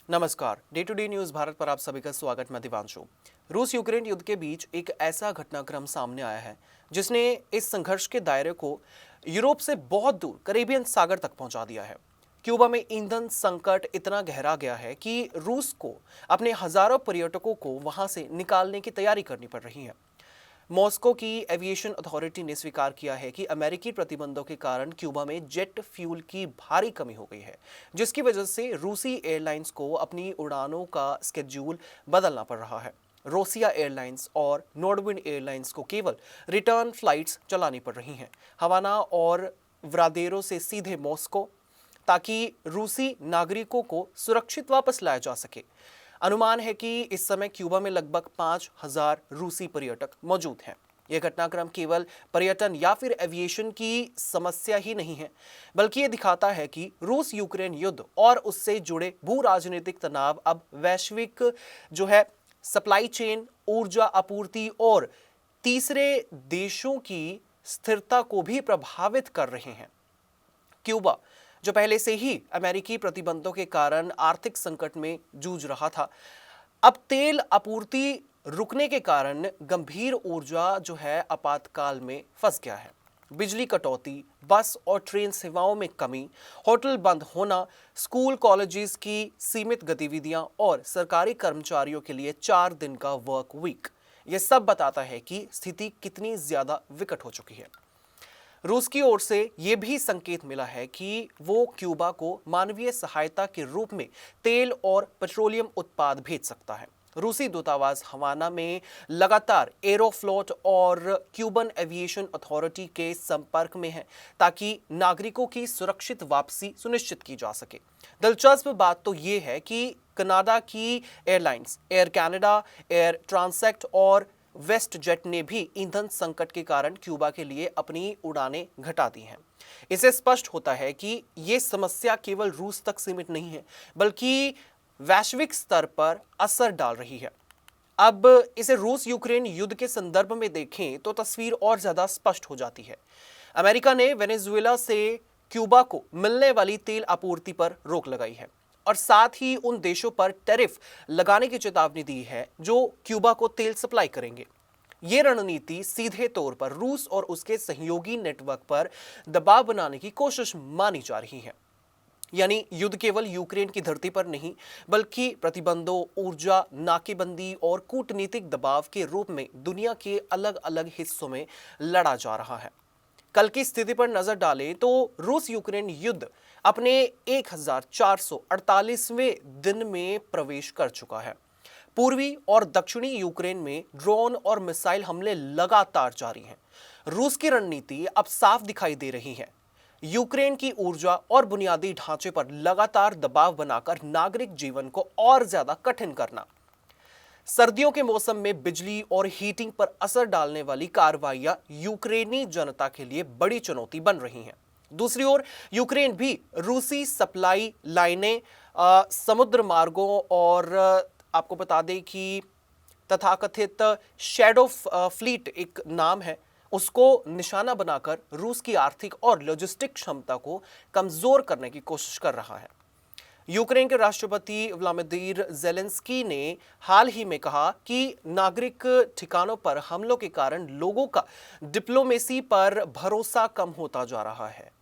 नमस्कार। Day to day news Bharat पर आप सभी का स्वागत। मैं दिवांशु। रूस यूक्रेन युद्ध के बीच एक ऐसा घटनाक्रम सामने आया है जिसने इस संघर्ष के दायरे को यूरोप से बहुत दूर कैरेबियन सागर तक पहुंचा दिया है। क्यूबा में ईंधन संकट इतना गहरा गया है कि रूस को अपने हजारों पर्यटकों को वहां से निकालने की तैयारी करनी पड़ रही है। मॉस्को की एविएशन अथॉरिटी ने स्वीकार किया है कि अमेरिकी प्रतिबंधों के कारण क्यूबा में जेट फ्यूल की भारी कमी हो गई है, जिसकी वजह से रूसी एयरलाइंस को अपनी उड़ानों का स्केड्यूल बदलना पड़ रहा है। रोसिया एयरलाइंस और नॉर्डविंड एयरलाइंस को केवल रिटर्न फ्लाइट्स चलानी पड़ रही हैं, हवाना और व्रादेरो से सीधे मॉस्को, ताकि रूसी नागरिकों को सुरक्षित वापस लाया जा सके। अनुमान है कि इस समय क्यूबा में लगभग 5,000 रूसी पर्यटक मौजूद हैं। यह घटनाक्रम केवल पर्यटन या फिर एविएशन की समस्या ही नहीं है, बल्कि यह दिखाता है कि रूस यूक्रेन युद्ध और उससे जुड़े भू राजनीतिक तनाव अब वैश्विक सप्लाई चेन, ऊर्जा आपूर्ति और तीसरे देशों की स्थिरता को भी प्रभावित कर रहे हैं। क्यूबा, जो पहले से ही अमेरिकी प्रतिबंधों के कारण आर्थिक संकट में जूझ रहा था, अब तेल आपूर्ति रुकने के कारण गंभीर ऊर्जा आपातकाल में फंस गया है। बिजली कटौती, बस और ट्रेन सेवाओं में कमी, होटल बंद होना, स्कूल कॉलेजेस की सीमित गतिविधियां और सरकारी कर्मचारियों के लिए 4 दिन का वर्क वीक, यह सब बताता है कि स्थिति कितनी ज्यादा विकट हो चुकी है। रूस की ओर से यह भी संकेत मिला है कि वो क्यूबा को मानवीय सहायता के रूप में तेल और पेट्रोलियम उत्पाद भेज सकता है। रूसी दूतावास हवाना में लगातार एरोफ्लोट और क्यूबन एविएशन अथॉरिटी के संपर्क में है, ताकि नागरिकों की सुरक्षित वापसी सुनिश्चित की जा सके। दिलचस्प बात तो यह है कि कनाडा की airlines air Canada, air transect और वेस्ट जेट ने भी ईंधन संकट के कारण क्यूबा के लिए अपनी उड़ानें घटा दी हैं। इससे स्पष्ट होता है कि यह समस्या केवल रूस तक सीमित नहीं है, बल्कि वैश्विक स्तर पर असर डाल रही है। अब इसे रूस यूक्रेन युद्ध के संदर्भ में देखें तो तस्वीर और ज्यादा स्पष्ट हो जाती है। अमेरिका ने वेनेजुएला से क्यूबा को मिलने वाली तेल आपूर्ति पर रोक लगाई है और साथ ही उन देशों पर टैरिफ लगाने की चेतावनी दी है जो क्यूबा को तेल सप्लाई करेंगे। यह रणनीति सीधे तौर पर रूस और उसके सहयोगी नेटवर्क पर दबाव बनाने की कोशिश मानी जा रही है। यानी युद्ध केवल यूक्रेन की धरती पर नहीं, बल्कि प्रतिबंधों, ऊर्जा, नाकेबंदी और कूटनीतिक दबाव के रूप में दुनिया के अलग अलग हिस्सों में लड़ा जा रहा है। कल की स्थिति पर नजर डालें तो रूस यूक्रेन युद्ध अपने 1448वें दिन में प्रवेश कर चुका है। पूर्वी और दक्षिणी यूक्रेन में ड्रोन और मिसाइल हमले लगातार जारी हैं। रूस की रणनीति अब साफ दिखाई दे रही है। यूक्रेन की ऊर्जा और बुनियादी ढांचे पर लगातार दबाव बनाकर नागरिक जीवन को और ज्यादा कठिन करना। सर्दियों के मौसम में बिजली और हीटिंग पर असर डालने वाली कार्रवाइयां यूक्रेनी जनता के लिए बड़ी चुनौती बन रही हैं। दूसरी ओर यूक्रेन भी रूसी सप्लाई लाइनें, समुद्र मार्गों और आपको बता दें कि तथाकथित शैडो फ्लीट एक नाम है, उसको निशाना बनाकर रूस की आर्थिक और लॉजिस्टिक क्षमता को कमजोर करने की कोशिश कर रहा है। यूक्रेन के राष्ट्रपति व्लादिमीर ज़ेलेंस्की ने हाल ही में कहा कि नागरिक ठिकानों पर हमलों के कारण लोगों का डिप्लोमेसी पर भरोसा कम होता जा रहा है।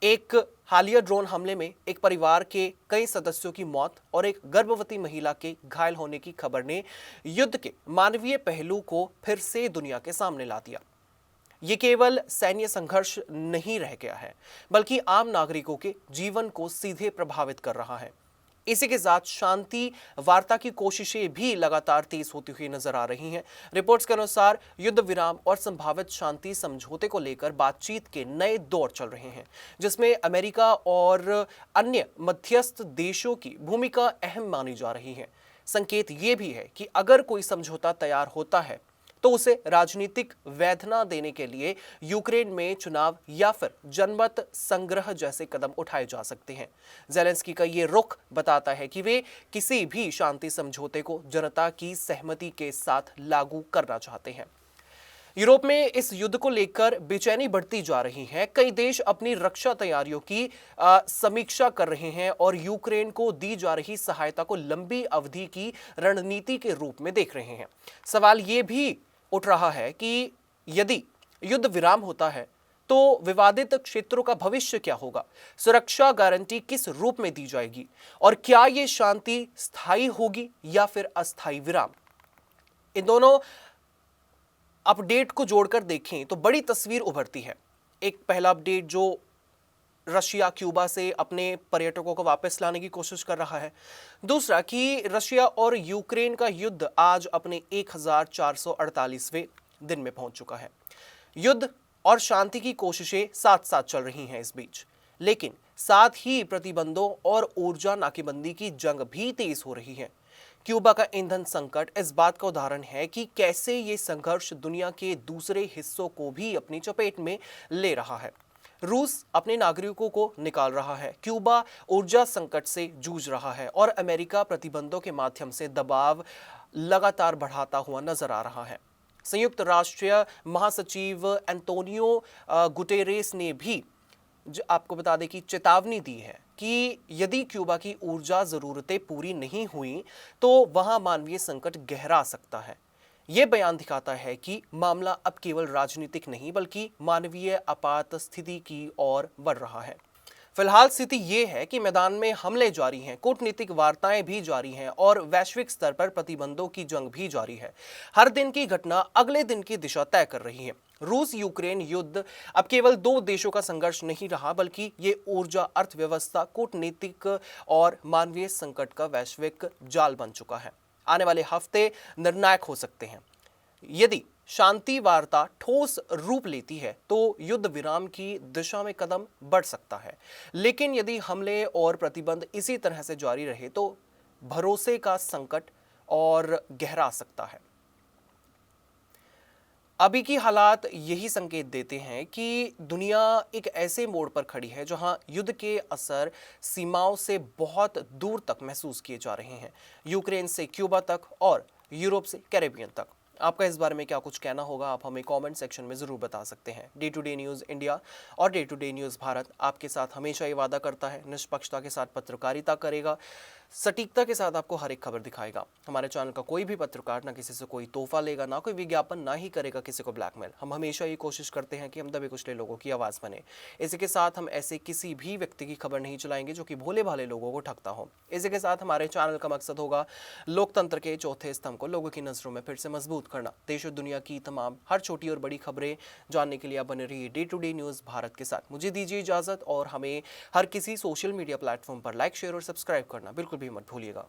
एक हालिया ड्रोन हमले में एक परिवार के कई सदस्यों की मौत और एक गर्भवती महिला के घायल होने की खबर ने युद्ध के मानवीय पहलू को फिर से दुनिया के सामने ला दिया। ये केवल सैन्य संघर्ष नहीं रह गया है, बल्कि आम नागरिकों के जीवन को सीधे प्रभावित कर रहा है। इसी के साथ शांति वार्ता की कोशिशें भी लगातार तेज होती हुई नजर आ रही हैं। रिपोर्ट्स के अनुसार युद्ध विराम और संभावित शांति समझौते को लेकर बातचीत के नए दौर चल रहे हैं, जिसमें अमेरिका और अन्य मध्यस्थ देशों की भूमिका अहम मानी जा रही है। संकेत ये भी है कि अगर कोई समझौता तैयार होता है तो उसे राजनीतिक वैधता देने के लिए यूक्रेन में चुनाव या फिर जनमत संग्रह जैसे कदम उठाए जा सकते हैं। ज़ेलेंस्की का ये रुख बताता है कि वे किसी भी शांति समझौते को जनता की सहमति के साथ लागू करना चाहते हैं। यूरोप में इस युद्ध को लेकर बेचैनी बढ़ती जा रही है। कई देश अपनी रक्षा तैयारियों की समीक्षा कर रहे हैं और यूक्रेन को दी जा रही सहायता को लंबी अवधि की रणनीति के रूप में देख रहे हैं। सवाल यह भी उठ रहा है कि यदि युद्ध विराम होता है तो विवादित क्षेत्रों का भविष्य क्या होगा, सुरक्षा गारंटी किस रूप में दी जाएगी और क्या यह शांति स्थायी होगी या फिर अस्थायी विराम। इन दोनों अपडेट को जोड़कर देखें तो बड़ी तस्वीर उभरती है। एक पहला अपडेट जो रशिया क्यूबा से अपने पर्यटकों को वापस लाने की कोशिश कर रहा है। दूसरा कि रशिया और यूक्रेन का युद्ध आज अपने 1448वें दिन में पहुंच चुका है। युद्ध और शांति की कोशिशें साथ साथ चल रही हैं इस बीच, लेकिन साथ ही प्रतिबंधों और ऊर्जा नाकेबंदी की जंग भी तेज हो रही है। क्यूबा का ईंधन संकट इस बात का उदाहरण है कि कैसे ये संघर्ष दुनिया के दूसरे हिस्सों को भी अपनी चपेट में ले रहा है। रूस अपने नागरिकों को निकाल रहा है, क्यूबा ऊर्जा संकट से जूझ रहा है और अमेरिका प्रतिबंधों के माध्यम से दबाव लगातार बढ़ाता हुआ नजर आ रहा है। संयुक्त राष्ट्र महासचिव एंटोनियो गुटेरेस ने भी आपको बता दें कि चेतावनी दी है कि यदि क्यूबा की ऊर्जा जरूरतें पूरी नहीं हुई तो वहां मानवीय संकट गहरा सकता है। यह बयान दिखाता है कि मामला अब केवल राजनीतिक नहीं बल्कि मानवीय आपात स्थिति की ओर बढ़ रहा है। फिलहाल स्थिति यह है कि मैदान में हमले जारी हैं, कूटनीतिक वार्ताएं भी जारी हैं और वैश्विक स्तर पर प्रतिबंधों की जंग भी जारी है। हर दिन की घटना अगले दिन की दिशा तय कर रही है। रूस यूक्रेन युद्ध अब केवल दो देशों का संघर्ष नहीं रहा बल्कि ये ऊर्जा, अर्थव्यवस्था, कूटनीतिक और मानवीय संकट का वैश्विक जाल बन चुका है। आने वाले हफ्ते निर्णायक हो सकते हैं। यदि शांति वार्ता ठोस रूप लेती है तो युद्ध विराम की दिशा में कदम बढ़ सकता है, लेकिन यदि हमले और प्रतिबंध इसी तरह से जारी रहे तो भरोसे का संकट और गहरा सकता है। अभी की हालात यही संकेत देते हैं कि दुनिया एक ऐसे मोड़ पर खड़ी है जहां युद्ध के असर सीमाओं से बहुत दूर तक महसूस किए जा रहे हैं, यूक्रेन से क्यूबा तक और यूरोप से कैरेबियन तक। आपका इस बारे में क्या कुछ कहना होगा, आप हमें कमेंट सेक्शन में ज़रूर बता सकते हैं। Day to day news India और day to day news Bharat आपके साथ हमेशा ये वादा करता है, निष्पक्षता के साथ पत्रकारिता करेगा, सटीकता के साथ आपको हर एक खबर दिखाएगा। हमारे चैनल का कोई भी पत्रकार ना किसी से कोई तोहफा लेगा, ना कोई विज्ञापन, ना ही करेगा किसी को ब्लैकमेल। हम हमेशा ये कोशिश करते हैं कि हम दबे कुचले लोगों की आवाज़ बने। इसी के साथ हम ऐसे किसी भी व्यक्ति की खबर नहीं चलाएंगे जो कि भोले भाले लोगों को ठगता हो। इसी के साथ हमारे चैनल का मकसद होगा लोकतंत्र के चौथे स्तंभ को लोगों की नज़रों में फिर से मजबूत करना। देश और दुनिया की तमाम हर छोटी और बड़ी खबरें जानने के लिए आप बने रहिए day to day news Bharat के साथ। मुझे दीजिए इजाज़त और हमें हर किसी सोशल मीडिया प्लेटफॉर्म पर लाइक, शेयर और सब्सक्राइब करना बिल्कुल भी मत भूलिएगा।